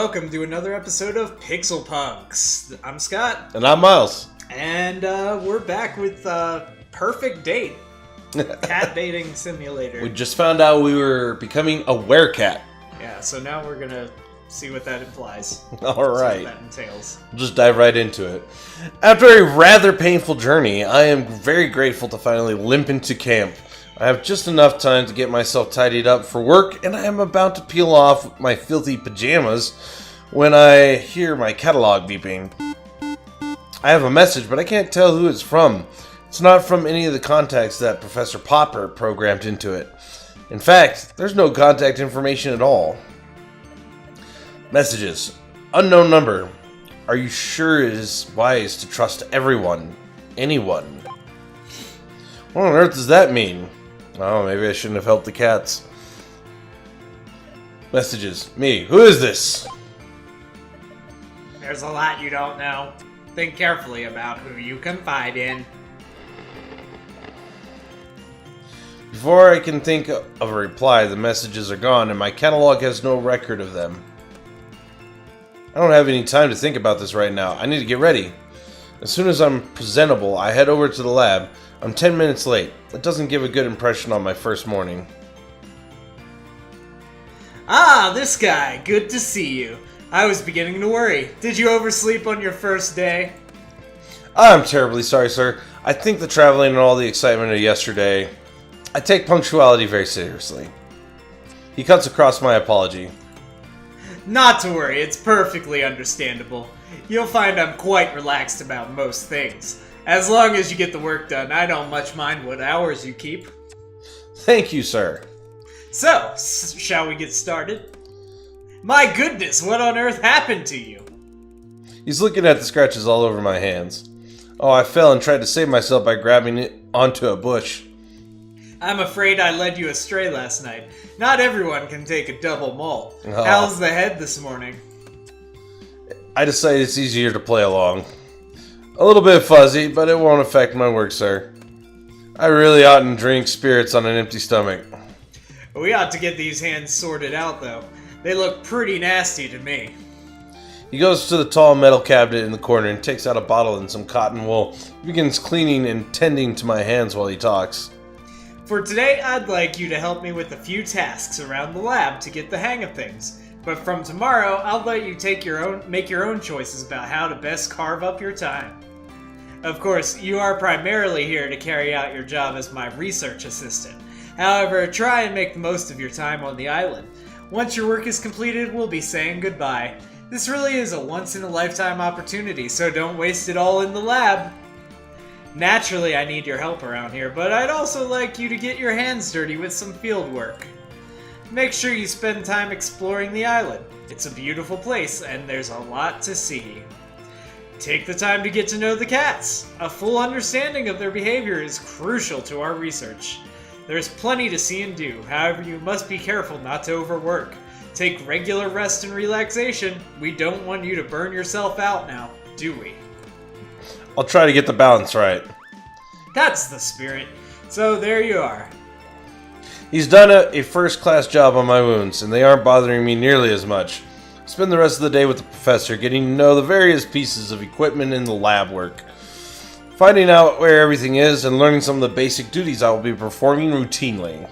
welcome to another episode of Pixel Punks. I'm Scott. And I'm Miles. And we're back with Purrfect Date, cat dating simulator. We just found out we were becoming a werecat. Yeah, so now we're going to see what that implies. Alright. See what that entails. We'll just dive right into it. After a rather painful journey, I am very grateful to finally limp into camp. I have just enough time to get myself tidied up for work, and I am about to peel off my filthy pajamas when I hear my catalog beeping. I have a message, but I can't tell who it's from. It's not from any of the contacts that Professor Popper programmed into it. In fact, there's no contact information at all. Messages. Unknown number. Are you sure it is wise to trust everyone? Anyone? What on earth does that mean? Oh, maybe I shouldn't have helped the cats. Messages. Me. Who is this? There's a lot you don't know. Think carefully about who you confide in. Before I can think of a reply, the messages are gone and my catalog has no record of them. I don't have any time to think about this right now. I need to get ready. As soon as I'm presentable, I head over to the lab. I'm 10 minutes late. That doesn't give a good impression on my first morning. Ah, this guy. Good to see you. I was beginning to worry. Did you oversleep on your first day? I'm terribly sorry, sir. I think the traveling and all the excitement of yesterday... I take punctuality very seriously. He cuts across my apology. Not to worry, it's perfectly understandable. You'll find I'm quite relaxed about most things. As long as you get the work done, I don't much mind what hours you keep. Thank you, sir. So, shall we get started? My goodness, what on earth happened to you? He's looking at the scratches all over my hands. Oh, I fell and tried to save myself by grabbing it onto a bush. I'm afraid I led you astray last night. Not everyone can take a double malt. Oh. How's the head this morning? I decided it's easier to play along. A little bit fuzzy, but it won't affect my work, sir. I really oughtn't drink spirits on an empty stomach. We ought to get these hands sorted out, though. They look pretty nasty to me. He goes to the tall metal cabinet in the corner and takes out a bottle and some cotton wool. He begins cleaning and tending to my hands while he talks. For today, I'd like you to help me with a few tasks around the lab to get the hang of things. But from tomorrow, I'll let you make your own choices about how to best carve up your time. Of course, you are primarily here to carry out your job as my research assistant. However, try and make the most of your time on the island. Once your work is completed, we'll be saying goodbye. This really is a once-in-a-lifetime opportunity, so don't waste it all in the lab. Naturally, I need your help around here, but I'd also like you to get your hands dirty with some field work. Make sure you spend time exploring the island. It's a beautiful place, and there's a lot to see. Take the time to get to know the cats. A full understanding of their behavior is crucial to our research. There's plenty to see and do, however you must be careful not to overwork. Take regular rest and relaxation. We don't want you to burn yourself out now, do we? I'll try to get the balance right. That's the spirit. So there you are. He's done a first-class job on my wounds, and they aren't bothering me nearly as much. Spend the rest of the day with the professor, getting to know the various pieces of equipment in the lab work. Finding out where everything is, and learning some of the basic duties I will be performing routinely.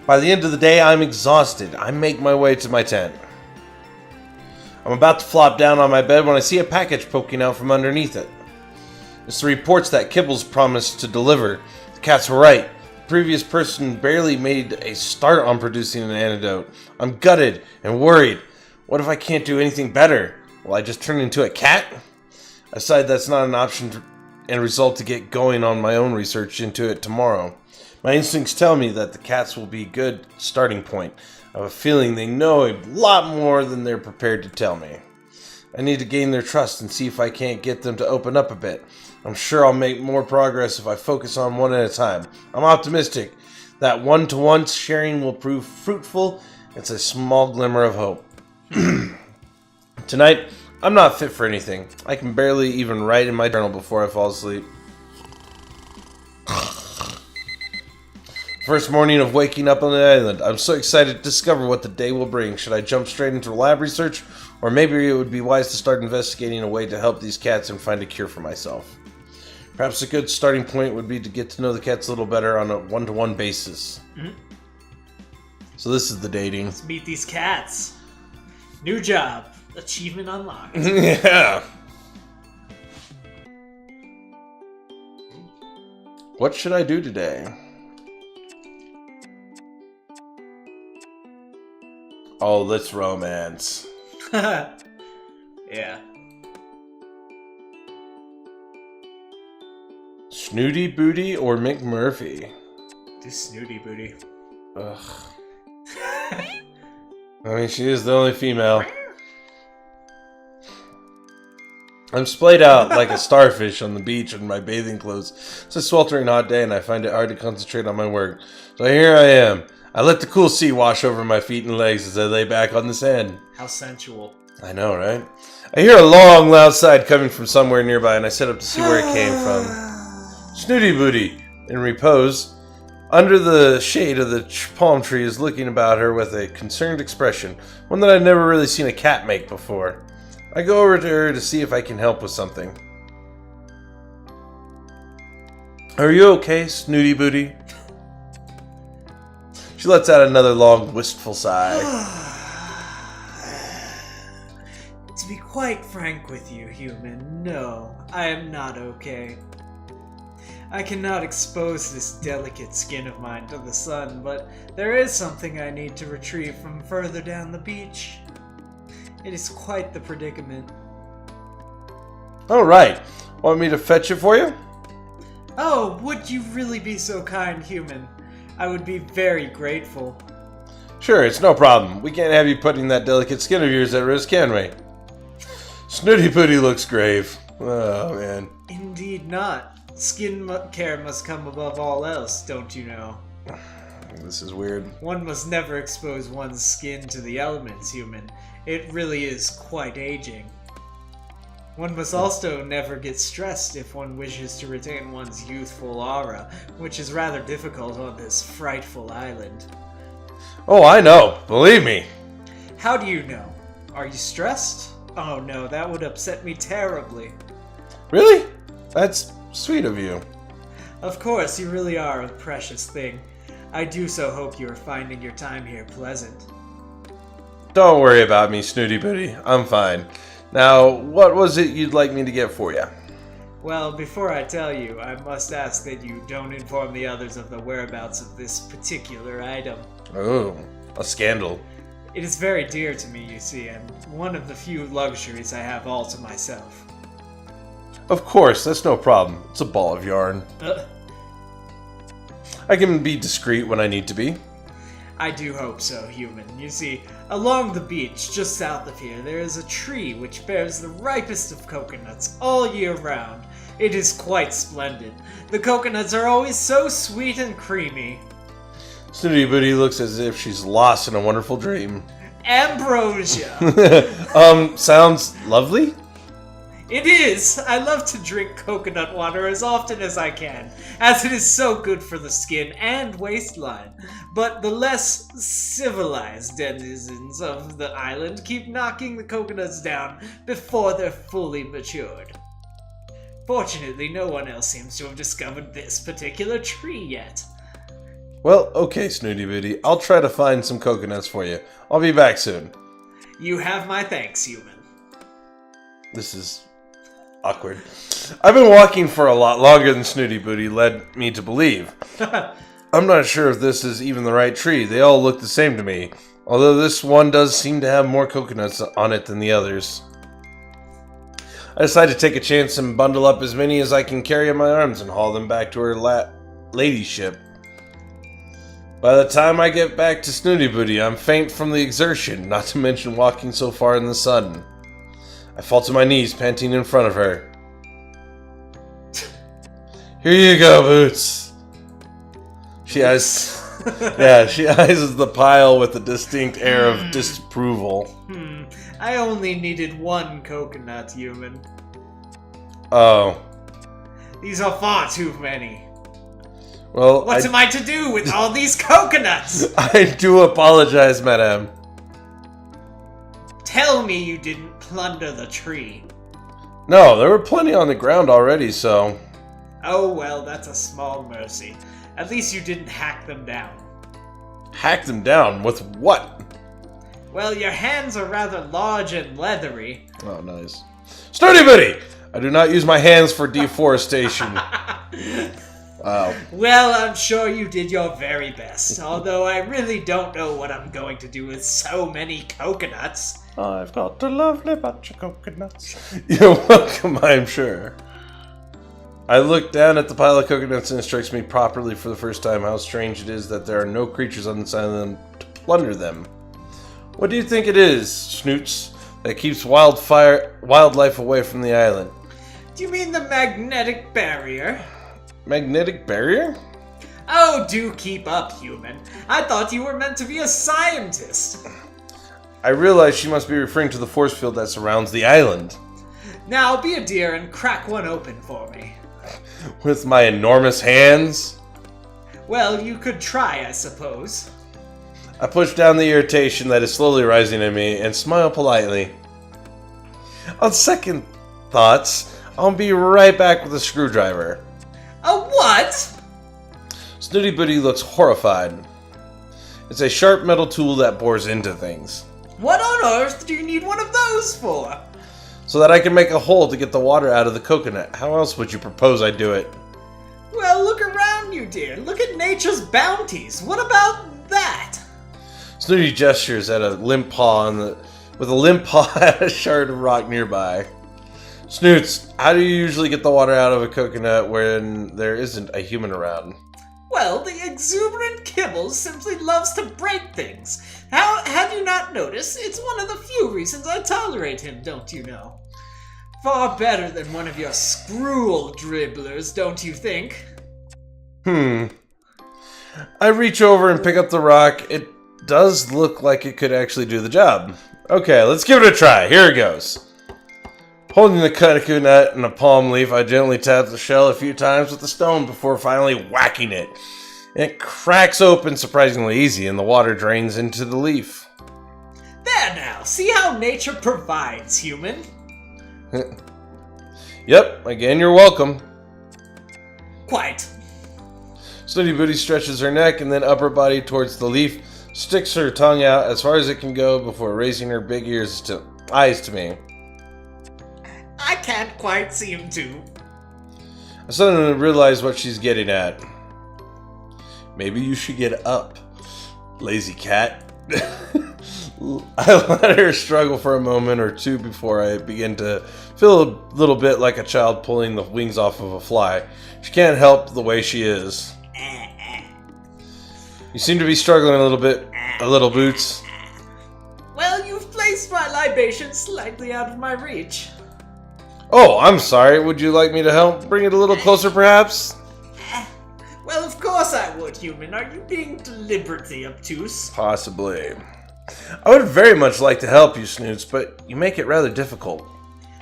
By the end of the day, I'm exhausted. I make my way to my tent. I'm about to flop down on my bed when I see a package poking out from underneath it. It's the reports that Kibbles promised to deliver. The cats were right. The previous person barely made a start on producing an antidote. I'm gutted and worried. What if I can't do anything better? Will I just turn into a cat? I decide that's not an option and resolve to get going on my own research into it tomorrow. My instincts tell me that the cats will be a good starting point. I have a feeling they know a lot more than they're prepared to tell me. I need to gain their trust and see if I can't get them to open up a bit. I'm sure I'll make more progress if I focus on one at a time. I'm optimistic that one-to-one sharing will prove fruitful. It's a small glimmer of hope. Tonight, I'm not fit for anything. I can barely even write in my journal before I fall asleep. First morning of waking up on the island. I'm so excited to discover what the day will bring. Should I jump straight into lab research? Or maybe it would be wise to start investigating a way to help these cats and find a cure for myself. Perhaps a good starting point would be to get to know the cats a little better on a one-to-one basis. Mm-hmm. So this is the dating. Let's meet these cats. New job. Achievement unlocked. Yeah. What should I do today? Oh, let's romance. Yeah. Snooty Booty or McMurphy? Do Snooty Booty. Ugh. I mean, she is the only female. I'm splayed out like a starfish on the beach in my bathing clothes. It's a sweltering hot day and I find it hard to concentrate on my work. So here I am. I let the cool sea wash over my feet and legs as I lay back on the sand. How sensual. I know, right? I hear a long, loud sigh coming from somewhere nearby and I sit up to see where it came from. Snooty Booty, in repose, under the shade of the palm tree, is looking about her with a concerned expression, one that I'd never really seen a cat make before. I go over to her to see if I can help with something. Are you okay, Snooty Booty? She lets out another long, wistful sigh. To be quite frank with you, human, no, I am not okay. I cannot expose this delicate skin of mine to the sun, but there is something I need to retrieve from further down the beach. It is quite the predicament. All right. Want me to fetch it for you? Oh, would you really be so kind, human? I would be very grateful. Sure, it's no problem. We can't have you putting that delicate skin of yours at risk, can we? Snooty Booty looks grave. Oh, man. Indeed not. Skin care must come above all else, don't you know? This is weird. One must never expose one's skin to the elements, human. It really is quite aging. One must also never get stressed if one wishes to retain one's youthful aura, which is rather difficult on this frightful island. Oh, I know. Believe me. How do you know? Are you stressed? Oh no, that would upset me terribly. Really? That's sweet of you. Of course, you really are a precious thing. I do so hope you are finding your time here pleasant. Don't worry about me, Snooty Booty. I'm fine. Now, what was it you'd like me to get for you? Well, before I tell you, I must ask that you don't inform the others of the whereabouts of this particular item. Oh, a scandal. It is very dear to me, you see, and one of the few luxuries I have all to myself. Of course, that's no problem. It's a ball of yarn. I can be discreet when I need to be. I do hope so, human. You see, along the beach, just south of here, there is a tree which bears the ripest of coconuts all year round. It is quite splendid. The coconuts are always so sweet and creamy. Snooty Booty looks as if she's lost in a wonderful dream. Ambrosia! Sounds lovely? It is! I love to drink coconut water as often as I can, as it is so good for the skin and waistline. But the less civilized denizens of the island keep knocking the coconuts down before they're fully matured. Fortunately, no one else seems to have discovered this particular tree yet. Well, okay, Snooty Booty. I'll try to find some coconuts for you. I'll be back soon. You have my thanks, human. This is awkward. I've been walking for a lot longer than Snooty Booty led me to believe. I'm not sure if this is even the right tree. They all look the same to me. Although this one does seem to have more coconuts on it than the others. I decide to take a chance and bundle up as many as I can carry in my arms and haul them back to her ladyship. By the time I get back to Snooty Booty, I'm faint from the exertion, not to mention walking so far in the sun. I fall to my knees, panting in front of her. Here you go, Boots. She eyes the pile with a distinct air of disapproval. I only needed one coconut, human. Oh. These are far too many. Well, what am I to do with all these coconuts? I do apologize, madame. Tell me you didn't plunder the tree. No, there were plenty on the ground already, so... Oh well, that's a small mercy. At least you didn't hack them down. Hack them down? With what? Well, your hands are rather large and leathery. Oh, nice. Snooty Booty! I do not use my hands for deforestation. Wow. Well, I'm sure you did your very best, although I really don't know what I'm going to do with so many coconuts. I've got a lovely bunch of coconuts. You're welcome, I'm sure. I look down at the pile of coconuts and it strikes me properly for the first time how strange it is that there are no creatures on this island to plunder them. What do you think it is, Snoots, that keeps wildlife away from the island? Do you mean the magnetic barrier? Magnetic barrier? Oh, do keep up, human. I thought you were meant to be a scientist. I realize she must be referring to the force field that surrounds the island. Now, be a dear and crack one open for me. With my enormous hands? Well, you could try, I suppose. I push down the irritation that is slowly rising in me and smile politely. On second thoughts, I'll be right back with a screwdriver. A what? Snooty Booty looks horrified. It's a sharp metal tool that bores into things. What on earth do you need one of those for? So that I can make a hole to get the water out of the coconut. How else would you propose I do it? Well, look around you, dear. Look at nature's bounties. What about that? Snooty gestures at a limp paw with a limp paw at a shard of rock nearby. Snoots, how do you usually get the water out of a coconut when there isn't a human around? Well, the exuberant Kibbles simply loves to break things. Have you not noticed? It's one of the few reasons I tolerate him, don't you know? Far better than one of your screwl dribblers, don't you think? I reach over and pick up the rock. It does look like it could actually do the job. Okay, let's give it a try. Here it goes. Holding the coconut in a palm leaf, I gently tap the shell a few times with the stone before finally whacking it. It cracks open surprisingly easy and the water drains into the leaf. There now, see how nature provides, human? Yep, again you're welcome. Quite. Snooty Booty stretches her neck and then upper body towards the leaf, sticks her tongue out as far as it can go before raising her big eyes to me. I can't quite seem to. I suddenly realize what she's getting at. Maybe you should get up, lazy cat. I let her struggle for a moment or two before I begin to feel a little bit like a child pulling the wings off of a fly. She can't help the way she is. You seem to be struggling a little, Boots. Well, you've placed my libation slightly out of my reach. Oh, I'm sorry. Would you like me to help bring it a little closer, perhaps? Well, of course I would, human. Are you being deliberately obtuse? Possibly. I would very much like to help you, Snoots, but you make it rather difficult.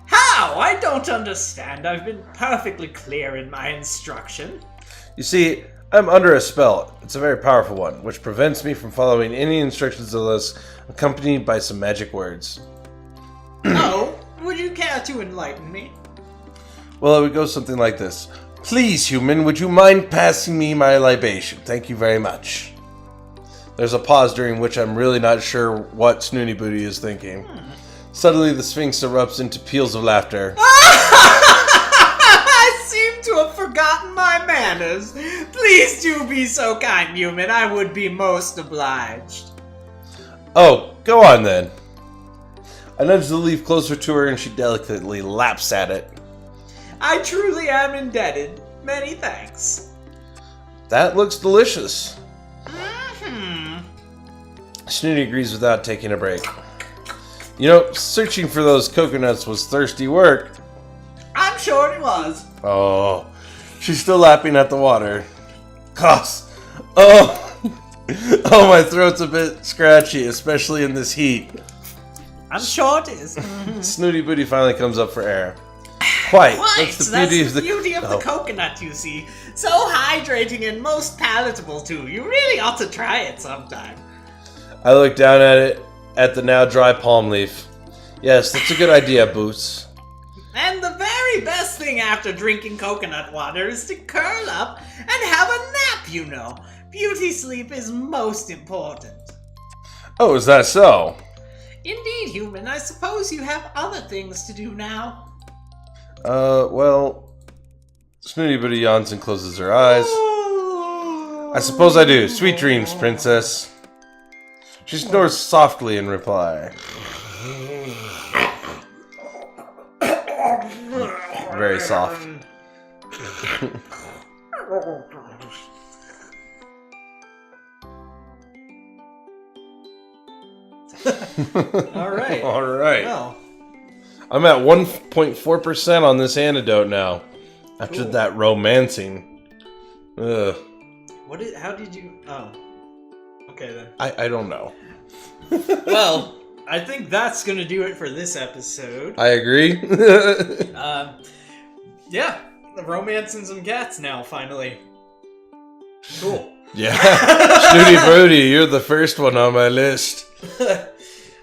How? I don't understand. I've been perfectly clear in my instruction. You see, I'm under a spell. It's a very powerful one, which prevents me from following any instructions unless accompanied by some magic words. Oh, would you care to enlighten me? Well, it would go something like this. Please, human, would you mind passing me my libation? Thank you very much. There's a pause during which I'm really not sure what Snooty Booty is thinking. Suddenly, the Sphinx erupts into peals of laughter. I seem to have forgotten my manners. Please do be so kind, human. I would be most obliged. Oh, go on then. I nudge the leaf closer to her and she delicately laps at it. I truly am indebted. Many thanks. That looks delicious. Mm-hmm. Snooty agrees without taking a break. You know, searching for those coconuts was thirsty work. I'm sure it was. Oh, she's still lapping at the water. Gosh. Oh, my throat's a bit scratchy, especially in this heat. I'm sure it is. Snooty Booty finally comes up for air. Quite. That's the beauty of the... beauty of the coconut, you see. So hydrating and most palatable, too. You really ought to try it sometime. I look down at it, at the now dry palm leaf. Yes, that's a good idea, Boots. And the very best thing after drinking coconut water is to curl up and have a nap, you know. Beauty sleep is most important. Oh, is that so? Indeed, human. I suppose you have other things to do now. Well... Snooty Booty yawns and closes her eyes. I suppose I do. Sweet dreams, princess. She snores softly in reply. Very soft. Alright. Alright. Well, I'm at 1.4% on this antidote now. After cool. that romancing. Ugh. how did you... Oh. Okay, then. I don't know. Well, I think that's gonna do it for this episode. I agree. Yeah. The romancing some cats now, finally. Cool. Yeah. Snooty Booty, you're the first one on my list.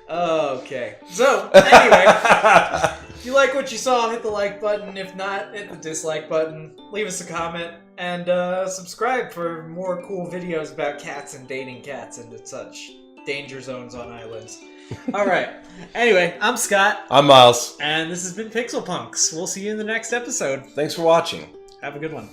Okay. So, anyway, if you like what you saw, hit the like button. If not, hit the dislike button. Leave us a comment. And subscribe for more cool videos about cats and dating cats and such danger zones on islands. Alright. Anyway, I'm Scott. I'm Miles. And this has been Pixel Punks. We'll see you in the next episode. Thanks for watching. Have a good one.